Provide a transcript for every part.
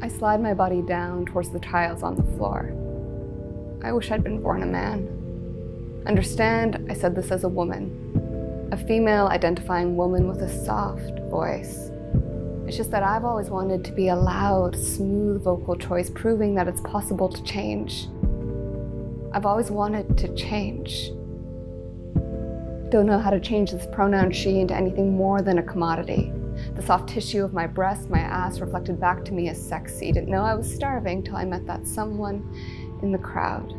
I slide my body down towards the tiles on the floor. I wish I'd been born a man. Understand, I said this as a woman. A female identifying woman with a soft voice. It's just that I've always wanted to be a loud, smooth vocal choice, proving that it's possible to change. I've always wanted to change. Don't know how to change this pronoun she into anything more than a commodity. The soft tissue of my breast, my ass reflected back to me as sexy. Didn't know I was starving till I met that someone in the crowd.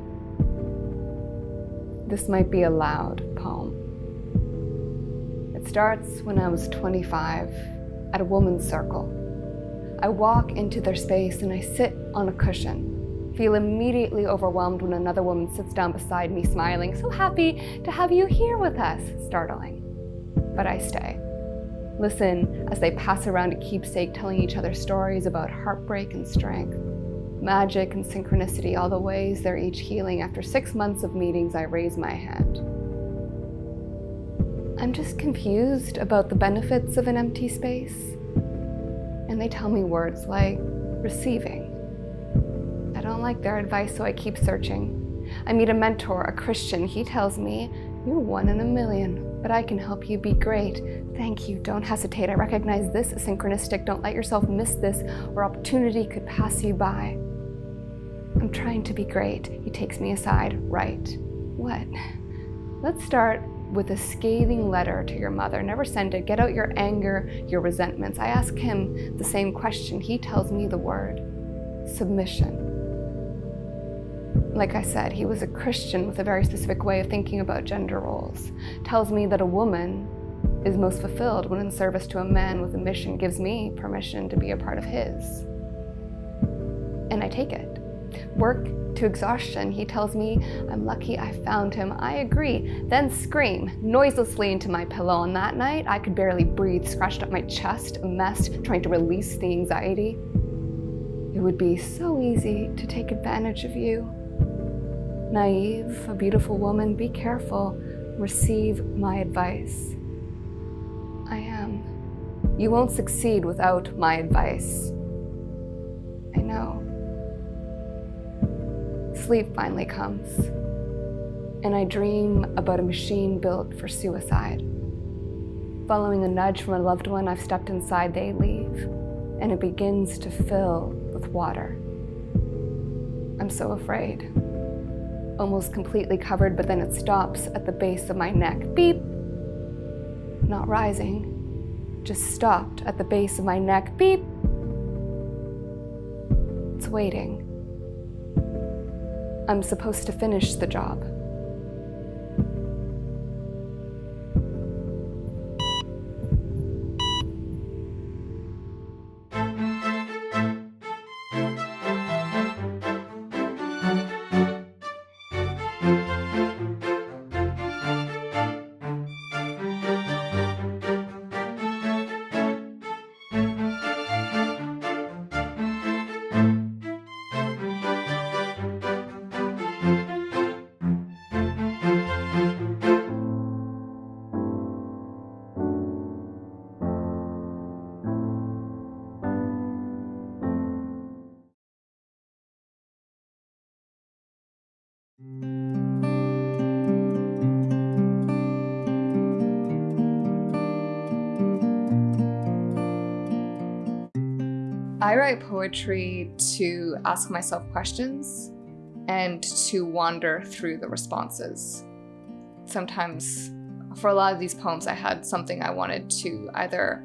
This might be a loud poem. It starts when I was 25 at a woman's circle. I walk into their space and I sit on a cushion, feel immediately overwhelmed when another woman sits down beside me smiling, so happy to have you here with us, startling. But I stay. Listen as they pass around a keepsake telling each other stories about heartbreak and strength, magic and synchronicity, all the ways they're each healing. After 6 months of meetings, I raise my hand. I'm just confused about the benefits of an empty space. And they tell me words like receiving. I don't like their advice, so I keep searching. I meet a mentor, a Christian. He tells me, you're 1 in a million, but I can help you be great. Thank you, don't hesitate. I recognize this is synchronistic. Don't let yourself miss this, or opportunity could pass you by. I'm trying to be great. He takes me aside. Right. What? Let's start with a scathing letter to your mother. Never send it. Get out your anger, your resentments. I ask him the same question. He tells me the word submission. Like I said, he was a Christian with a very specific way of thinking about gender roles. Tells me that a woman is most fulfilled when in service to a man with a mission. Gives me permission to be a part of his. And I take it. Work to exhaustion. He tells me I'm lucky I found him. I agree. Then scream noiselessly into my pillow. On that night, I could barely breathe, scratched up my chest, a mess, trying to release the anxiety. It would be so easy to take advantage of you. Naive, a beautiful woman, be careful. Receive my advice. I am. You won't succeed without my advice. I know. Sleep finally comes, and I dream about a machine built for suicide. Following a nudge from a loved one, I've stepped inside, they leave, and it begins to fill with water. I'm so afraid. Almost completely covered, but then it stops at the base of my neck. Beep! Not rising, just stopped at the base of my neck. Beep! It's waiting. I'm supposed to finish the job. I write poetry to ask myself questions and to wander through the responses. Sometimes, for a lot of these poems, I had something I wanted to either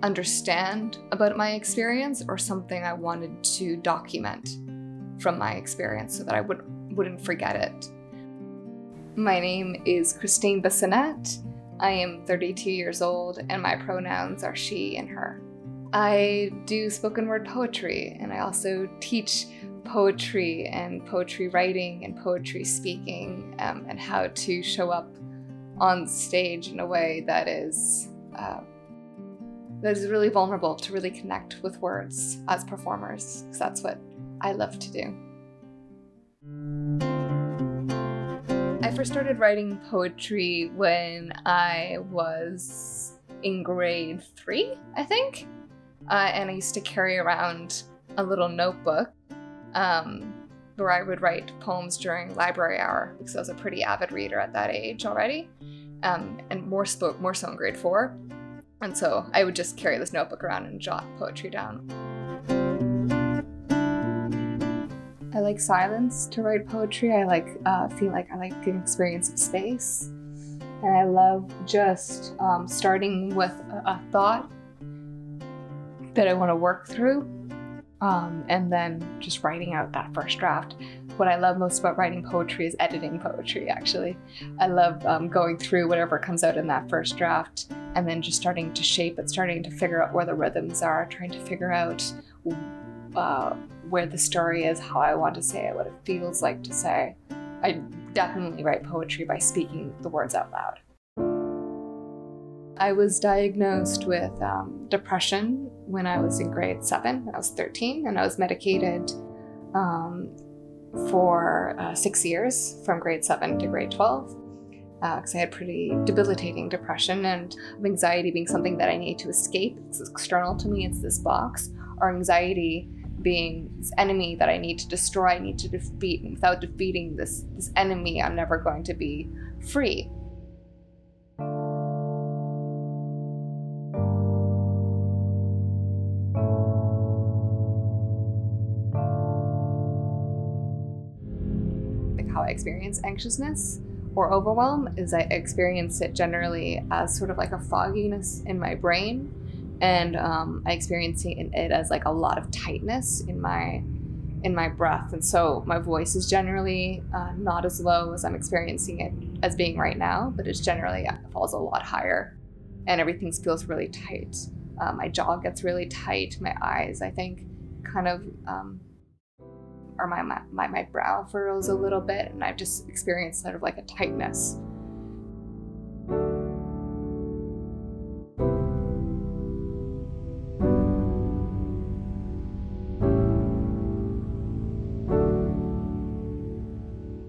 understand about my experience or something I wanted to document from my experience so that I wouldn't forget it. My name is Christine Bissonnette. I am 32 years old and my pronouns are she and her. I do spoken word poetry, and I also teach poetry and poetry writing and poetry speaking, and how to show up on stage in a way that is really vulnerable, to really connect with words as performers, because that's what I love to do. I first started writing poetry when I was in grade 3, I think. And I used to carry around a little notebook where I would write poems during library hour, because I was a pretty avid reader at that age already, and more so in grade 4. And so I would just carry this notebook around and jot poetry down. I like silence to write poetry. I feel like I like the experience of space. And I love just starting with a thought that I want to work through, and then just writing out that first draft. What I love most about writing poetry is editing poetry, actually. I love going through whatever comes out in that first draft and then just starting to shape it, starting to figure out where the rhythms are, trying to figure out where the story is, how I want to say it, what it feels like to say. I definitely write poetry by speaking the words out loud. I was diagnosed with depression when I was in grade 7. I was 13, and I was medicated for 6 years, from grade 7 to grade 12, because I had pretty debilitating depression, and anxiety being something that I need to escape. It's external to me, it's this box, or anxiety being this enemy that I need to destroy, I need to defeat, and without defeating this enemy, I'm never going to be free. How I experience anxiousness or overwhelm is I experience it generally as sort of like a fogginess in my brain, and I experience it as like a lot of tightness in my breath, and so my voice is generally not as low as I'm experiencing it as being right now, but it's generally falls a lot higher, and everything feels really tight. My jaw gets really tight. My eyes, I think, kind of or my brow furrows a little bit, and I've just experienced sort of like a tightness.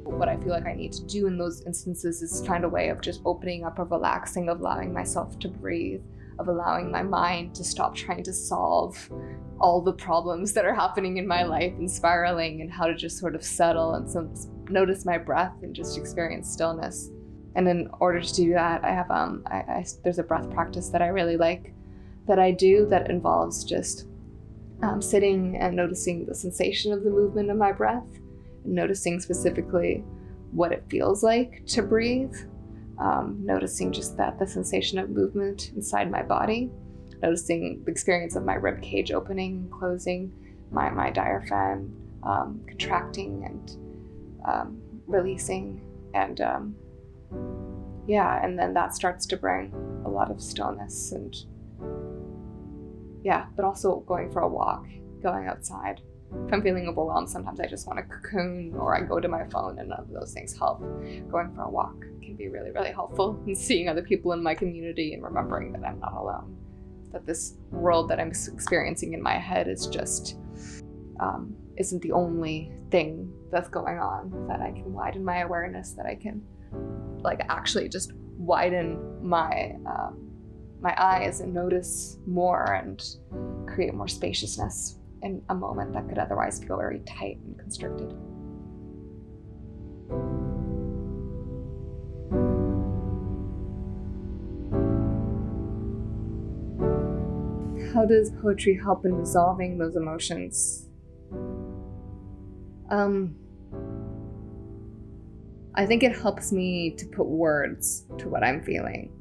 What I feel like I need to do in those instances is find a way of just opening up, of relaxing, of allowing myself to breathe, of allowing my mind to stop trying to solve all the problems that are happening in my life and spiraling, and how to just sort of settle and notice my breath and just experience stillness. And in order to do that, I have there's a breath practice that I really like that I do that involves just sitting and noticing the sensation of the movement of my breath, and noticing specifically what it feels like to breathe, noticing just the sensation of movement inside my body, noticing the experience of my rib cage opening and closing, my diaphragm contracting and releasing, and and then that starts to bring a lot of stillness, and but also going for a walk, going outside. If I'm feeling overwhelmed, sometimes I just want to cocoon, or I go to my phone, and none of those things help. Going for a walk can be really, really helpful, and seeing other people in my community and remembering that I'm not alone, that this world that I'm experiencing in my head is just isn't the only thing that's going on, that I can widen my awareness, that I can actually just widen my my eyes and notice more and create more spaciousness in a moment that could otherwise feel very tight and constricted. How does poetry help in resolving those emotions? I think it helps me to put words to what I'm feeling.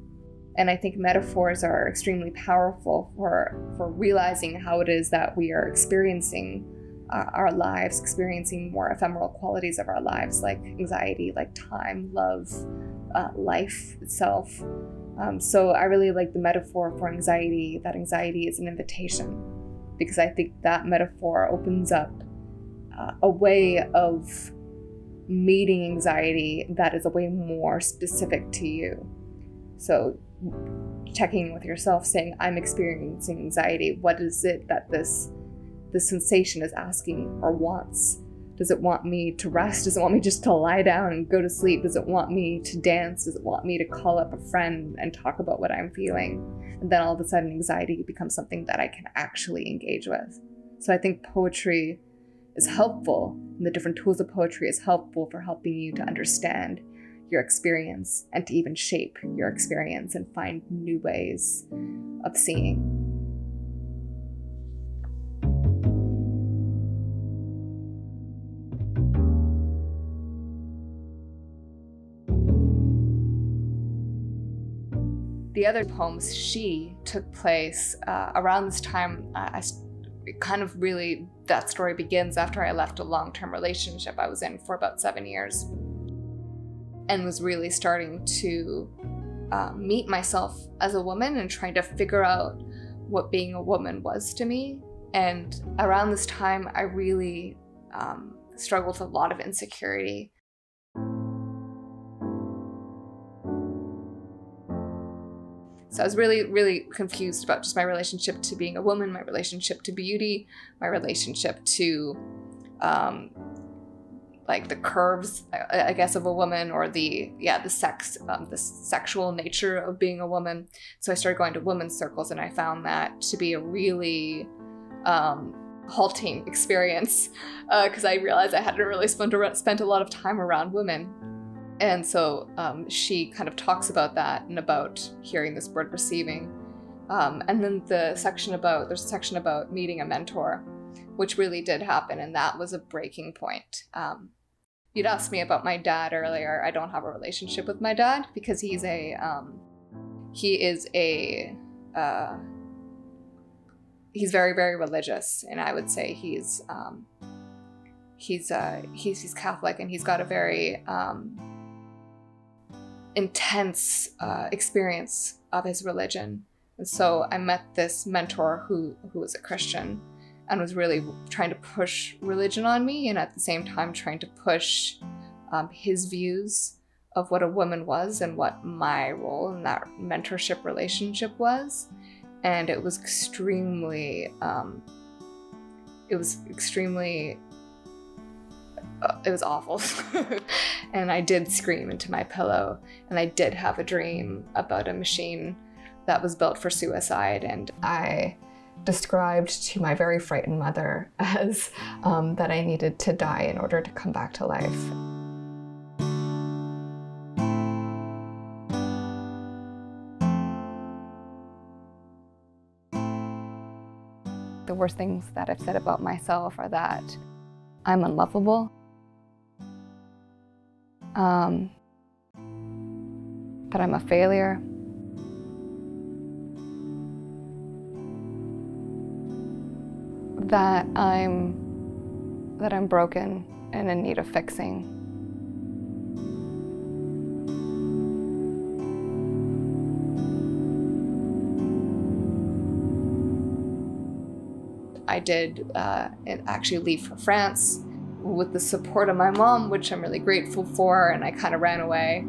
And I think metaphors are extremely powerful for realizing how it is that we are experiencing our lives, experiencing more ephemeral qualities of our lives, like anxiety, like time, love, life itself. So I really like the metaphor for anxiety, that anxiety is an invitation, because I think that metaphor opens up a way of meeting anxiety that is a way more specific to you. So checking in with yourself, saying, I'm experiencing anxiety. What is it that this sensation is asking or wants? Does it want me to rest? Does it want me just to lie down and go to sleep? Does it want me to dance? Does it want me to call up a friend and talk about what I'm feeling? And then all of a sudden anxiety becomes something that I can actually engage with. So I think poetry is helpful, and the different tools of poetry is helpful for helping you to understand your experience and to even shape your experience and find new ways of seeing. The other poems, She, took place around this time. That story begins after I left a long-term relationship I was in for about 7 years, and was really starting to meet myself as a woman and trying to figure out what being a woman was to me. And around this time, I really struggled with a lot of insecurity. So I was really, really confused about just my relationship to being a woman, my relationship to beauty, my relationship to like the curves, I guess, of a woman, or the sexual nature of being a woman. So I started going to women's circles, and I found that to be a really halting experience because I realized I hadn't really spent a lot of time around women. And so She kind of talks about that and about hearing this word receiving. And then there's a section about meeting a mentor, which really did happen, and that was a breaking point. You'd asked me about my dad earlier. I don't have a relationship with my dad because he's very, very religious, and I would say he's Catholic, and he's got a very intense experience of his religion. And so I met this mentor who was a Christian and was really trying to push religion on me, and at the same time trying to push his views of what a woman was and what my role in that mentorship relationship was. And it was extremely it was awful. And I did scream into my pillow, and I did have a dream about a machine that was built for suicide. And I described to my very frightened mother as that I needed to die in order to come back to life. The worst things that I've said about myself are that I'm unlovable, that I'm a failure, that I'm broken and in need of fixing. I did actually leave for France with the support of my mom, which I'm really grateful for, and I kind of ran away.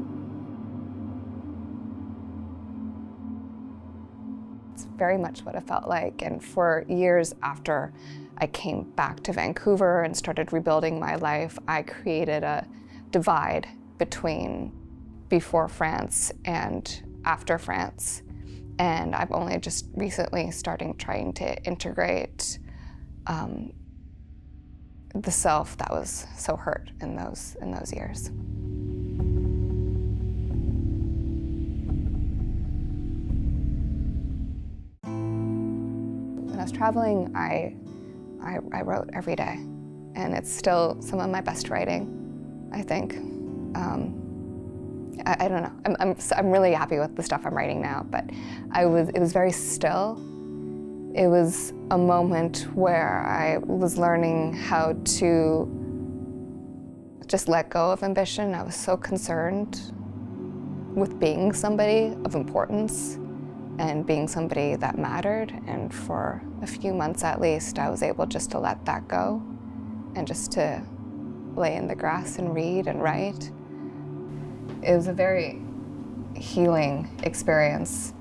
It's very much what it felt like, and for years after I came back to Vancouver and started rebuilding my life, I created a divide between before France and after France. And I've only just recently trying to integrate the self that was so hurt in those years. When I was traveling, I wrote every day, and it's still some of my best writing, I think. I don't know. I'm really happy with the stuff I'm writing now, but it was very still. It was a moment where I was learning how to just let go of ambition. I was so concerned with being somebody of importance and being somebody that mattered. And for a few months at least, I was able just to let that go and just to lay in the grass and read and write. It was a very healing experience.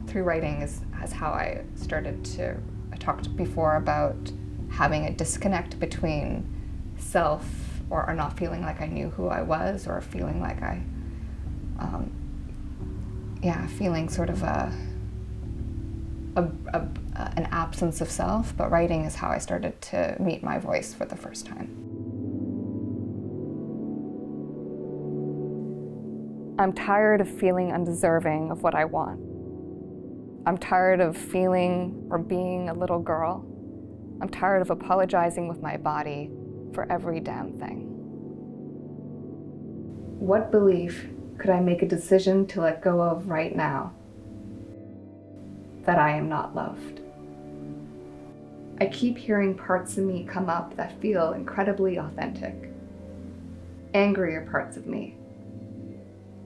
Through writing is how I started to, I talked before about having a disconnect between self or not feeling like I knew who I was, or feeling like feeling sort of an absence of self, but writing is how I started to meet my voice for the first time. I'm tired of feeling undeserving of what I want. I'm tired of feeling or being a little girl. I'm tired of apologizing with my body for every damn thing. What belief could I make a decision to let go of right now? That I am not loved. I keep hearing parts of me come up that feel incredibly authentic. Angrier parts of me.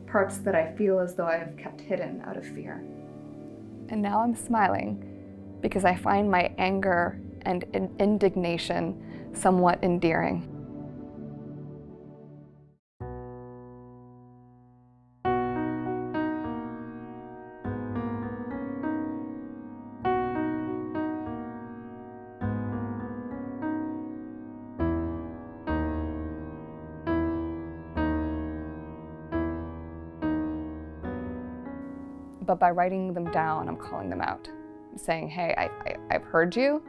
Parts that I feel as though I have kept hidden out of fear. And now I'm smiling because I find my anger and indignation somewhat endearing. But by writing them down, I'm calling them out. I'm saying, hey, I've heard you,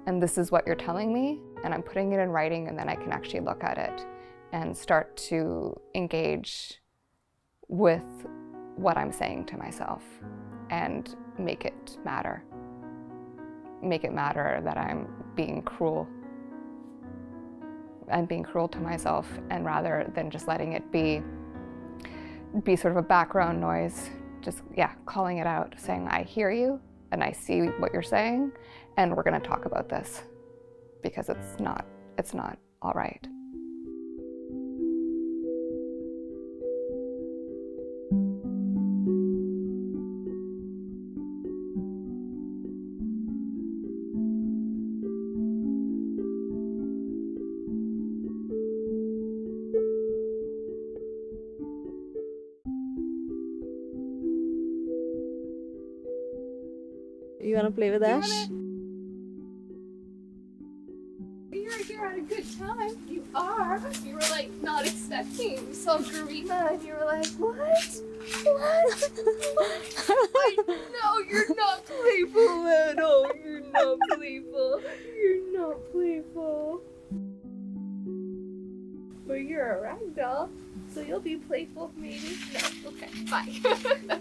and this is what you're telling me, and I'm putting it in writing, and then I can actually look at it and start to engage with what I'm saying to myself and make it matter. Make it matter that I'm being cruel. I'm being cruel to myself, and rather than just letting it be sort of a background noise, just, calling it out, saying, I hear you, and I see what you're saying, and we're gonna talk about this, because it's not all right. You wanna play with Ash? You're here at a good time. You are. You were like not expecting. You saw Garima and you were like, what? What? No, you're not playful at all. You're not playful. You're not playful. But you're a ragdoll, so you'll be playful maybe. No, okay, bye.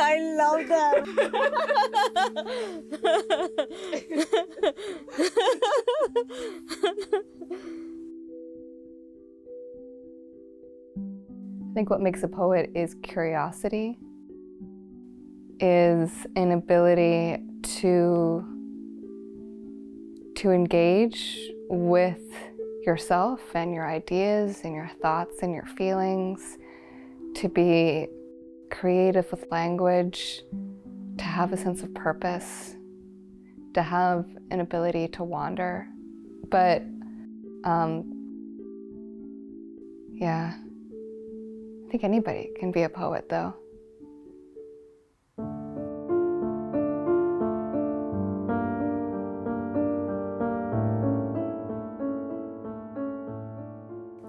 I love that. I think what makes a poet is curiosity, is an ability to engage with yourself and your ideas and your thoughts and your feelings, to be creative with language, to have a sense of purpose, to have an ability to wander. But I think anybody can be a poet though.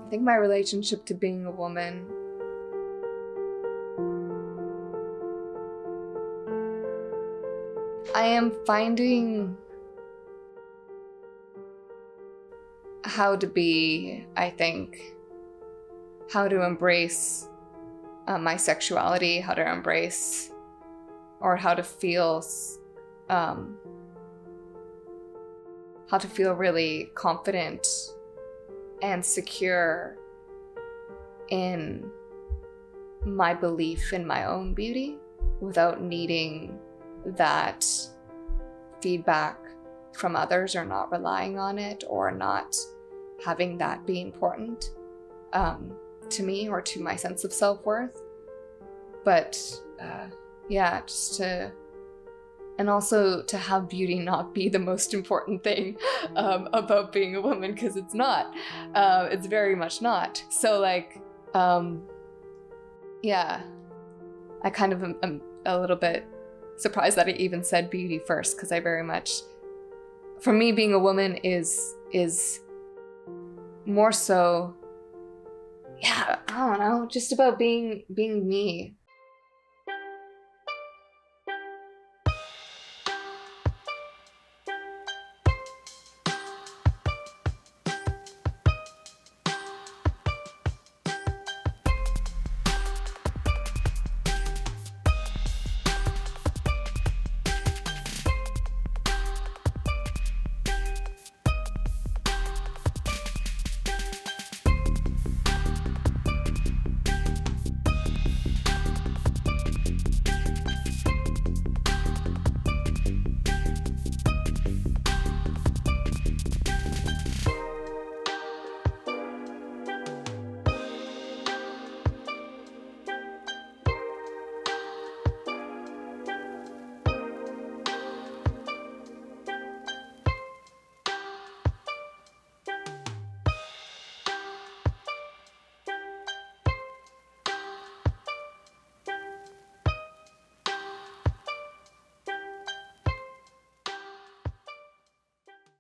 I think my relationship to being a woman I am finding how to be, I think, how to embrace my sexuality, how to embrace or how to feel really confident and secure in my belief in my own beauty without needing that feedback from others or not relying on it or not having that be important to me or to my sense of self-worth. But just to, and also to have beauty not be the most important thing about being a woman, because it's not. It's very much not. So like, I kind of am a little bit surprised that I even said beauty first, because I very much, for me, being a woman is more so, I don't know, just about being me.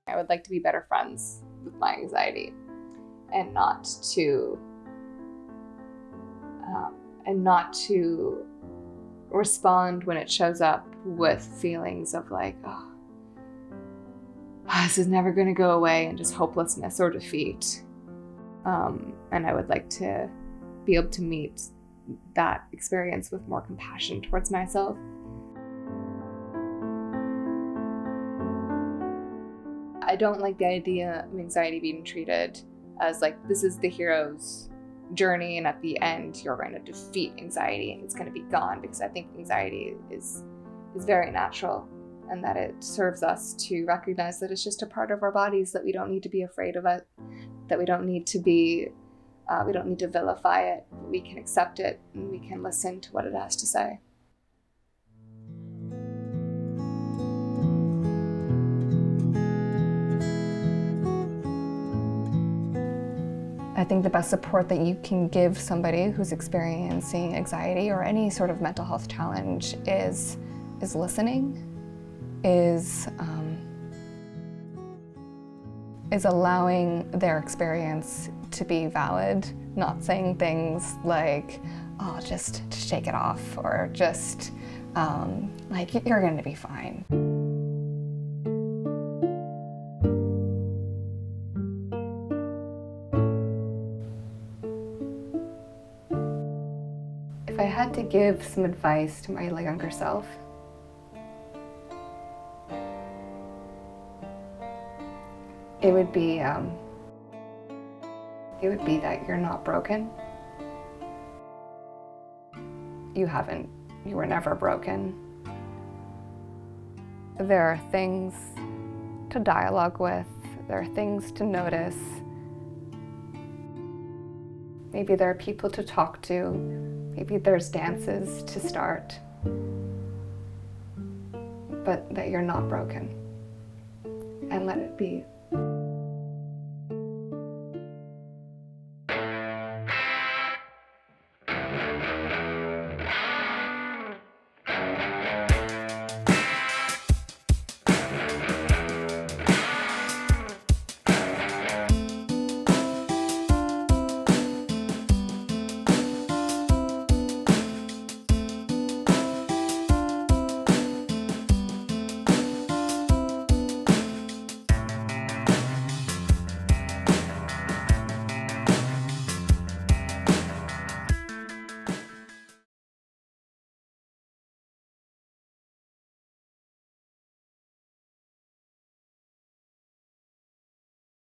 I would like to be better friends with my anxiety and not to respond when it shows up with feelings of like, oh, this is never going to go away, and just hopelessness or defeat. And I would like to be able to meet that experience with more compassion towards myself. I don't like the idea of anxiety being treated as like, this is the hero's journey, and at the end you're going to defeat anxiety and it's going to be gone, because I think anxiety is very natural, and that it serves us to recognize that it's just a part of our bodies, that we don't need to be afraid of it, that we don't need to vilify it. We can accept it and we can listen to what it has to say. I think the best support that you can give somebody who's experiencing anxiety or any sort of mental health challenge is listening, is allowing their experience to be valid, not saying things like, oh, just shake it off, or just like, you're going to be fine. If I had to give some advice to my younger self, it would be that you're not broken. You were never broken. There are things to dialogue with, there are things to notice. Maybe there are people to talk to, maybe there's dances to start, but that you're not broken. And let it be.